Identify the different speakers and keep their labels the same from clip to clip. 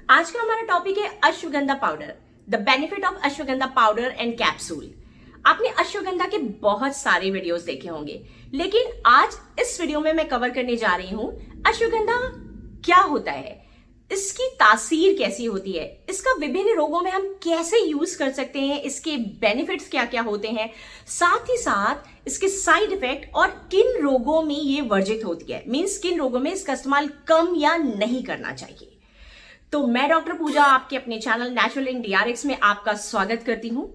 Speaker 1: आज का हमारा टॉपिक है ashwagandha powder, the benefit of ashwagandha powder and capsule. आपने अश्वगंधा के बहुत सारे वीडियोस देखे होंगे, लेकिन आज इस वीडियो में मैं कवर करने जा रही हूं अश्वगंधा क्या होता है, इसकी तासीर कैसी होती है, इसका विभिन्न रोगों में हम कैसे यूज कर सकते हैं, इसके बेनिफिट्स क्या क्या होते हैं, साथ ही साथ इसके साइड इफेक्ट और किन रोगों में ये वर्जित होती है, मीन्स किन रोगों में इसका इस्तेमाल कम या नहीं करना चाहिए। तो मैं डॉक्टर पूजा आपके अपने चैनल नेचुरल इन डीआरएक्स में आपका स्वागत करती हूं।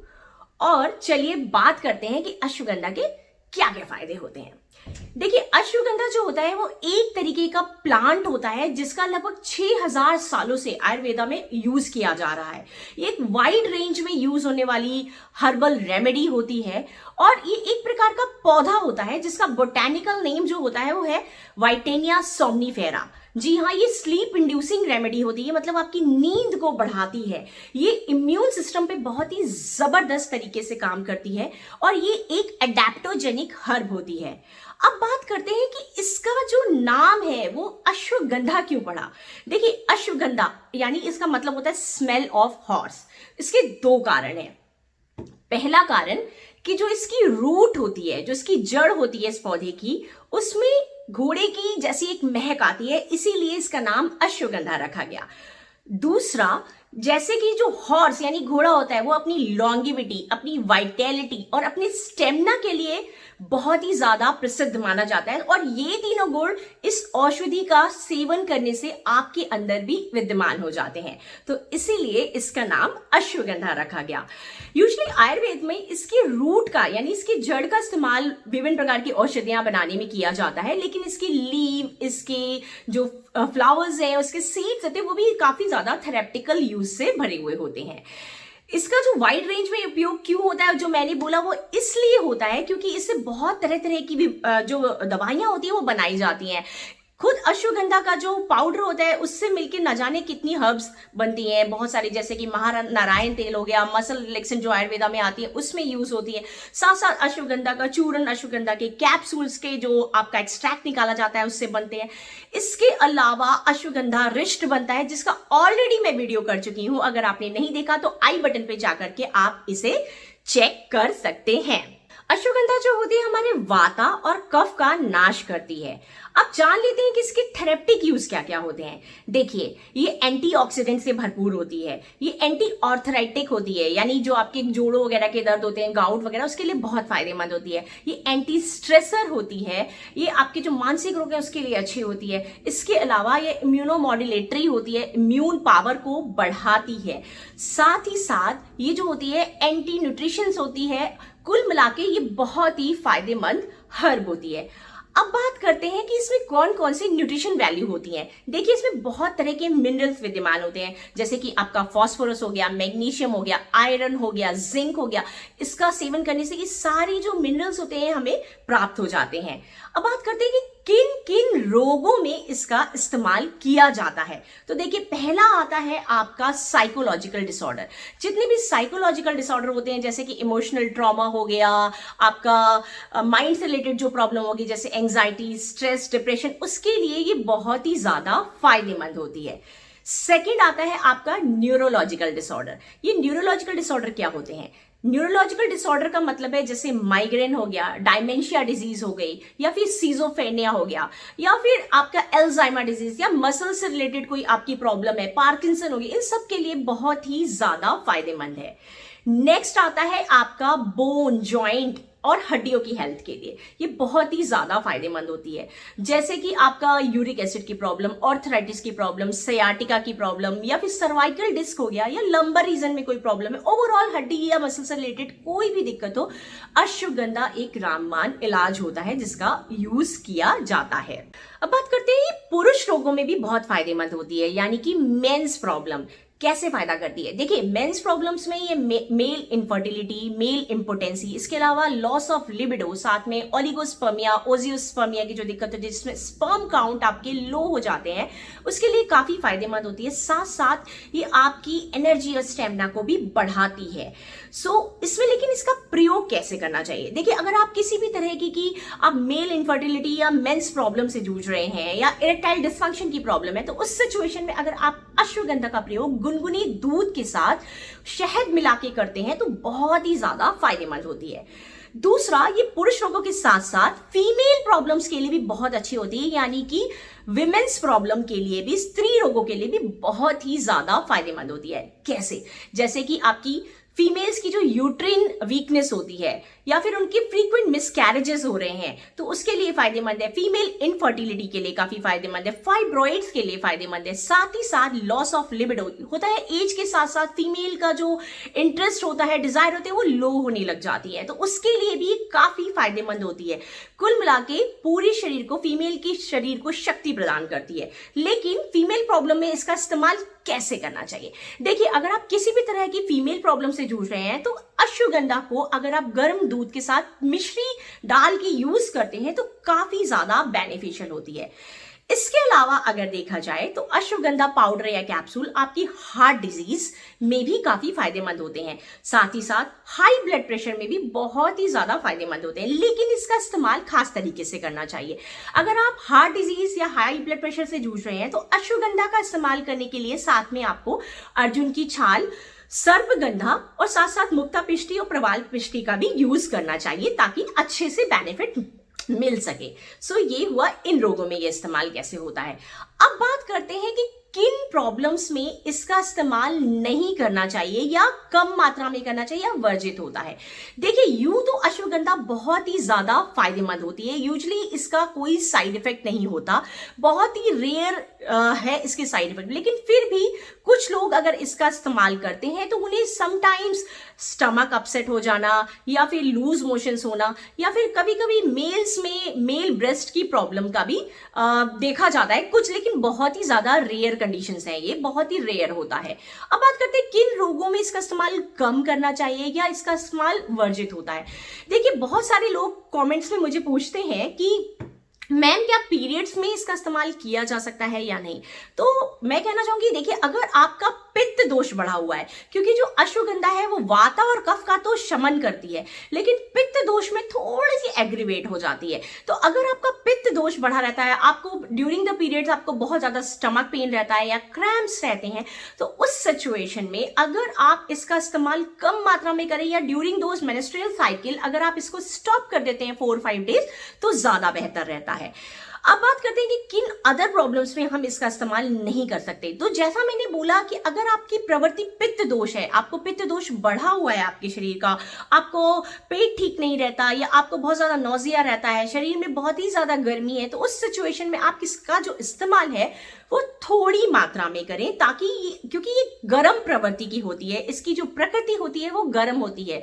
Speaker 1: और चलिए बात करते हैं कि अश्वगंधा के क्या क्या फायदे होते हैं। देखिए, अश्वगंधा जो होता है वो एक तरीके का प्लांट होता है जिसका लगभग 6000 सालों से आयुर्वेदा में यूज किया जा रहा है। ये एक वाइड रेंज में यूज होने वाली हर्बल रेमेडी होती है और ये एक प्रकार का पौधा होता है जिसका बोटेनिकल नेम जो होता है वो है वाइटेनिया सोमनीफेरा। जी हाँ, ये स्लीप इंड्यूसिंग रेमेडी होती है, मतलब आपकी नींद को बढ़ाती है। ये इम्यून सिस्टम पे बहुत ही जबरदस्त तरीके से काम करती है और ये एक एडेप्टोजेनिक हर्ब होती है। अब बात करते हैं कि इसका जो नाम है वो अश्वगंधा क्यों पड़ा। देखिए, अश्वगंधा यानी इसका मतलब होता है स्मेल ऑफ हॉर्स। इसके दो कारण हैं। पहला कारण कि जो इसकी रूट होती है, जो इसकी जड़ होती है इस पौधे की, उसमें घोड़े की जैसी एक महक आती है, इसीलिए इसका नाम अश्वगंधा रखा गया। दूसरा, जैसे कि जो हॉर्स यानी घोड़ा होता है वो अपनी लॉन्गिविटी, अपनी वाइटैलिटी और अपने स्टेमिना के लिए बहुत ही ज्यादा प्रसिद्ध माना जाता है और ये तीनों गुण इस औषधि का सेवन करने से आपके अंदर भी विद्यमान हो जाते हैं, तो इसीलिए इसका नाम अश्वगंधा रखा गया। यूजुअली आयुर्वेद में इसके रूट का यानी इसकी जड़ का इस्तेमाल विभिन्न प्रकार की औषधियां बनाने में किया जाता है, लेकिन इसकी लीव, इसके जो फ्लावर्स हैं, उसके सीड्स होते हैं, वो भी काफी ज्यादा थेरेप्टिकल यूज से भरे हुए होते हैं। इसका जो वाइड रेंज में उपयोग क्यों होता है, जो मैंने बोला वो इसलिए होता है क्योंकि इससे बहुत तरह तरह की भी जो दवाइयां होती है वो बनाई जाती हैं। खुद अश्वगंधा का जो पाउडर होता है उससे मिलकर न जाने कितनी हर्ब्स बनती हैं, बहुत सारी, जैसे कि महानारायण तेल हो गया, मसल रिलैक्सेंट जो आयुर्वेदा में आती है उसमें यूज होती है। साथ साथ अश्वगंधा का चूर्ण, अश्वगंधा के कैप्सूल्स के जो आपका एक्सट्रैक्ट निकाला जाता है उससे बनते हैं। इसके अलावा अश्वगंधा रिष्ट बनता है जिसका ऑलरेडी मैं वीडियो कर चुकी हूं, अगर आपने नहीं देखा तो आई बटन पे जाकर के आप इसे चेक कर सकते हैं। अश्वगंधा जो होती है हमारे वाता और कफ का नाश करती है। अब जान लेते हैं कि इसके थेरेप्टिक यूज क्या क्या होते हैं। देखिए, ये एंटीऑक्सीडेंट से भरपूर होती है, ये एंटी ऑर्थराइटिक होती है, यानी जो आपके जोड़ों वगैरह के दर्द होते हैं, गाउट वगैरह, उसके लिए बहुत फायदेमंद होती है। ये एंटी स्ट्रेसर होती है, ये आपके जो मानसिक रोग है उसके लिए अच्छी होती है। इसके अलावा ये इम्यूनोमॉड्यूलेटरी होती है, इम्यून पावर को बढ़ाती है। साथ ही साथ ये जो होती है एंटी न्यूट्रिशंस होती है। कुल मिलाके ये बहुत ही फायदेमंद हर्ब होती है। अब बात करते हैं कि इसमें कौन कौन सी न्यूट्रिशन वैल्यू होती है। देखिए, इसमें बहुत तरह के मिनरल्स विद्यमान होते हैं, जैसे कि आपका फास्फोरस हो गया, मैग्नीशियम हो गया, आयरन हो गया, जिंक हो गया। इसका सेवन करने से ये सारी जो मिनरल्स होते हैं हमें प्राप्त हो जाते हैं। अब बात करते हैं कि किन किन रोगों में इसका इस्तेमाल किया जाता है। तो देखिए, पहला आता है आपका साइकोलॉजिकल डिसऑर्डर। जितने भी साइकोलॉजिकल डिसऑर्डर होते हैं, जैसे कि इमोशनल ट्रॉमा हो गया, आपका माइंड से रिलेटेड जो प्रॉब्लम होगी जैसे एंजाइटी, स्ट्रेस, डिप्रेशन, उसके लिए ये बहुत ही ज्यादा फायदेमंद होती है। सेकंड आता है आपका न्यूरोलॉजिकल डिसऑर्डर। ये न्यूरोलॉजिकल डिसऑर्डर क्या होते हैं? न्यूरोलॉजिकल डिसऑर्डर का मतलब है जैसे माइग्रेन हो गया, डायमेंशिया डिजीज हो गई, या फिर सीजोफ्रेनिया हो गया, या फिर आपका एल्जाइमर डिजीज, या मसल से रिलेटेड कोई आपकी प्रॉब्लम है, पार्किंसन हो गई, इन सब के लिए बहुत ही ज्यादा फायदेमंद है। नेक्स्ट आता है आपका बोन, जॉइंट और हड्डियों की हेल्थ के लिए ये बहुत ही ज्यादा फायदेमंद होती है, जैसे कि आपका यूरिक एसिड की प्रॉब्लम, ऑर्थराइटिस की प्रॉब्लम, सयाटिका की प्रॉब्लम, या फिर सर्वाइकल डिस्क हो गया, या लंबर रीजन में कोई प्रॉब्लम है, ओवरऑल हड्डी या मसल से रिलेटेड कोई भी दिक्कत हो, अश्वगंधा एक रामबाण इलाज होता है जिसका यूज किया जाता है। अब बात करते हैं पुरुष रोगों में भी बहुत फायदेमंद होती है, यानी कि मेंस प्रॉब्लम। कैसे फायदा करती है? देखिए, मेंस प्रॉब्लम्स में ये मेल इनफर्टिलिटी, मेल इंपोटेंसी, इसके अलावा लॉस ऑफ लिबिडो, साथ में ओलिगोस्पर्मिया, ओजियोस्पर्मिया की जो दिक्कत है जिसमें स्पर्म काउंट आपके लो हो जाते हैं, उसके लिए काफी फायदेमंद होती है। साथ साथ ये आपकी एनर्जी और स्टेमिना को भी बढ़ाती है। इसमें लेकिन इसका प्रयोग कैसे करना चाहिए? देखिए, अगर आप किसी भी तरह की आप मेल इनफर्टिलिटी या मेंस प्रॉब्लम से जूझ रहे हैं या इरेक्टाइल डिस्फंक्शन की प्रॉब्लम है, तो उस सिचुएशन में अगर आप अश्वगंधा का प्रयोग गुनगुनी दूध के साथ शहद मिला के करते हैं तो बहुत ही ज्यादा फायदेमंद होती है। दूसरा, ये पुरुष रोगों के साथ साथ फीमेल प्रॉब्लम्स के लिए भी बहुत अच्छी होती है, यानी कि विमेन्स प्रॉब्लम के लिए भी, स्त्री रोगों के लिए भी बहुत ही ज्यादा फायदेमंद होती है। कैसे? जैसे कि आपकी फीमेल्स की जो यूट्रिन वीकनेस होती है या फिर उनके फ्रीक्वेंट मिसकैरेजेस हो रहे हैं तो उसके लिए फायदेमंद है। फीमेल इनफर्टिलिटी के लिए काफी फायदेमंद है। फाइब्रॉइड्स के लिए फायदेमंद है। साथ ही साथ लॉस ऑफ लिबिडो होता है, एज के साथ साथ फीमेल का जो इंटरेस्ट होता है, डिजायर होते हैं, वो लो होने लग जाती है, तो उसके लिए भी काफी फायदेमंद होती है। कुल मिला के पूरे शरीर को, फीमेल की शरीर को शक्ति प्रदान करती है। लेकिन फीमेल प्रॉब्लम में इसका इस्तेमाल कैसे करना चाहिए? देखिए, अगर आप किसी भी तरह की फीमेल प्रॉब्लम से जूझ रहे हैं तो अश्वगंधा को अगर आप गर्म दूध के साथ मिश्री डाल के यूज करते हैं तो काफी ज्यादा बेनिफिशियल होती है। इसके अलावा अगर देखा जाए तो अश्वगंधा पाउडर या कैप्सूल आपकी हार्ट डिजीज में भी काफी फायदेमंद होते हैं। साथ ही साथ हाई ब्लड प्रेशर में भी बहुत ही ज्यादा फायदेमंद होते हैं, लेकिन इसका इस्तेमाल खास तरीके से करना चाहिए। अगर आप हार्ट डिजीज या हाई ब्लड प्रेशर से जूझ रहे हैं तो अश्वगंधा का इस्तेमाल करने के लिए साथ में आपको अर्जुन की छाल, सर्पगंधा और साथ साथ मुक्ता पिष्टी और प्रवाल पिष्टी का भी यूज करना चाहिए ताकि अच्छे से बेनिफिट मिल सके। ये हुआ इन रोगों में ये इस्तेमाल कैसे होता है। अब बात करते हैं कि किन प्रॉब्लम्स में इसका इस्तेमाल नहीं करना चाहिए या कम मात्रा में करना चाहिए या वर्जित होता है। देखिए, यूं तो अश्वगंधा बहुत ही ज्यादा फायदेमंद होती है, यूजुअली इसका कोई साइड इफेक्ट नहीं होता, बहुत ही रेयर है इसके साइड इफेक्ट, लेकिन फिर भी कुछ लोग अगर इसका इस्तेमाल करते हैं तो उन्हें समटाइम्स स्टमक अपसेट हो जाना या फिर लूज मोशंस होना या फिर कभी कभी मेल्स में मेल ब्रेस्ट की प्रॉब्लम का भी देखा जाता है कुछ, लेकिन बहुत ही ज्यादा रेयर कंडीशंस हैं, ये बहुत ही रेयर होता है। अब बात करते हैं किन रोगों में इसका इस्तेमाल कम करना चाहिए या इसका इस्तेमाल वर्जित होता है। देखिए, बहुत सारे लोग कमेंट्स में मुझे पूछते हैं कि मैम क्या पीरियड्स में इसका इस्तेमाल किया जा सकता है या नहीं, तो मैं कहना चाहूंगी, देखिए, अगर आपका पित्त दोष बढ़ा हुआ है, क्योंकि जो अश्वगंधा है वो वाता और कफ का तो शमन करती है लेकिन पित्त दोष में थोड़ी सी एग्रीवेट हो जाती है, तो अगर आपका पित्त दोष बढ़ा रहता है, आपको ड्यूरिंग द पीरियड्स आपको बहुत ज्यादा स्टमक पेन रहता है या क्रैम्प्स रहते हैं, तो उस सिचुएशन में अगर आप इसका इस्तेमाल कम मात्रा में करें या ड्यूरिंग दोज मेंस्ट्रुअल साइकिल अगर आप इसको स्टॉप कर देते हैं 4-5 डेज तो ज्यादा बेहतर रहता है। अब बात करते हैं कि किन अदर प्रॉब्लम्स में हम इसका इस्तेमाल नहीं कर सकते। तो जैसा मैंने बोला कि अगर आपकी प्रवृत्ति पित्त दोष है, आपको पित्त दोष बढ़ा हुआ है आपके शरीर का, आपको पेट ठीक नहीं रहता या आपको बहुत ज्यादा नौजिया रहता है, शरीर में बहुत ही ज्यादा गर्मी है, तो उस सिचुएशन में आप इसका जो इस्तेमाल है वो थोड़ी मात्रा में करें, ताकि क्योंकि ये गर्म प्रवृत्ति की होती है, इसकी जो प्रकृति होती है वो गर्म होती है,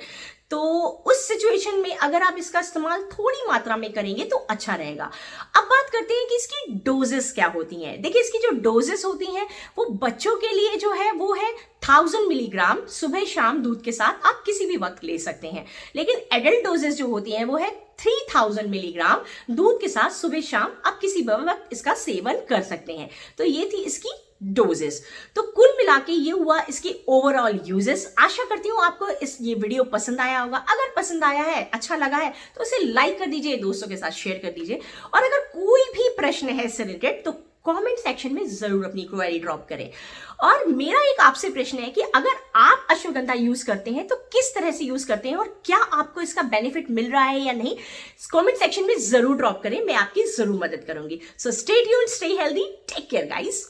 Speaker 1: तो उस सिचुएशन में अगर आप इसका इस्तेमाल थोड़ी मात्रा में करेंगे तो अच्छा रहेगा। अब बात करते हैं कि इसकी डोजेस क्या होती हैं। देखिए, इसकी जो डोजेस होती हैं वो बच्चों के लिए जो है वो है 1000 मिलीग्राम सुबह शाम दूध के साथ आप किसी भी वक्त ले सकते हैं, लेकिन एडल्ट डोजेस जो होती हैं वो है 3000 मिलीग्राम दूध के साथ सुबह शाम आप किसी भी वक्त इसका सेवन कर सकते हैं। तो ये थी इसकी डोजेस। तो कुल मिला के ये हुआ इसके ओवरऑल यूजेस। आशा करती हूँ आपको ये वीडियो पसंद आया होगा। अगर पसंद आया है, अच्छा लगा है तो इसे लाइक कर दीजिए, दोस्तों के साथ शेयर कर दीजिए, और अगर कोई भी प्रश्न है इससे रिलेटेड तो कमेंट सेक्शन में जरूर अपनी क्वेरी ड्रॉप करें। और मेरा एक आपसे प्रश्न है कि अगर आप अश्वगंधा यूज करते हैं तो किस तरह से यूज करते हैं और क्या आपको इसका बेनिफिट मिल रहा है या नहीं, कमेंट सेक्शन में जरूर ड्रॉप करें, मैं आपकी जरूर मदद करूंगी। So stay tuned, stay healthy, take care guys.